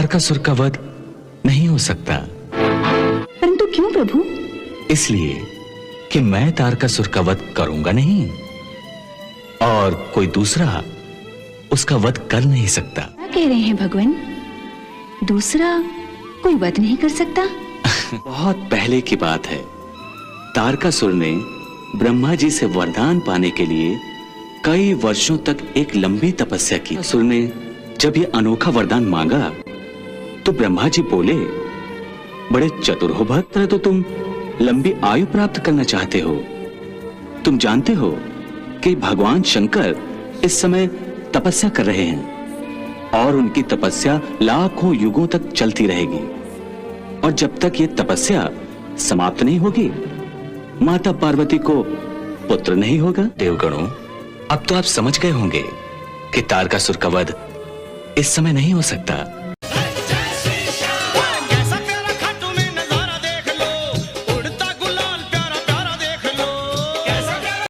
तारकासुर का वध नहीं हो सकता। परंतु क्यों प्रभु? इसलिए कि मैं तारकासुर का वध करूंगा नहीं और कोई दूसरा उसका वध कर नहीं सकता। क्या कह रहे हैं भगवान? दूसरा कोई वध नहीं कर सकता? बहुत पहले की बात है। तारकासुर ने ब्रह्मा जी से वरदान पाने के लिए कई वर्षों तक एक लंबी तपस्या की। तारकासुर ने जब ये अनोखा वरदान मांगा तो ब्रह्मा जी बोले, बड़े चतुर हो भक्त, तो तुम लंबी आयु प्राप्त करना चाहते हो। तुम जानते हो कि भगवान शंकर इस समय तपस्या कर रहे हैं और उनकी तपस्या लाखों युगों तक चलती रहेगी और जब तक ये तपस्या समाप्त नहीं होगी माता पार्वती को पुत्र नहीं होगा। देवगणों, अब तो आप समझ गए होंगे कि तारकासुर का वध इस समय नहीं हो सकता।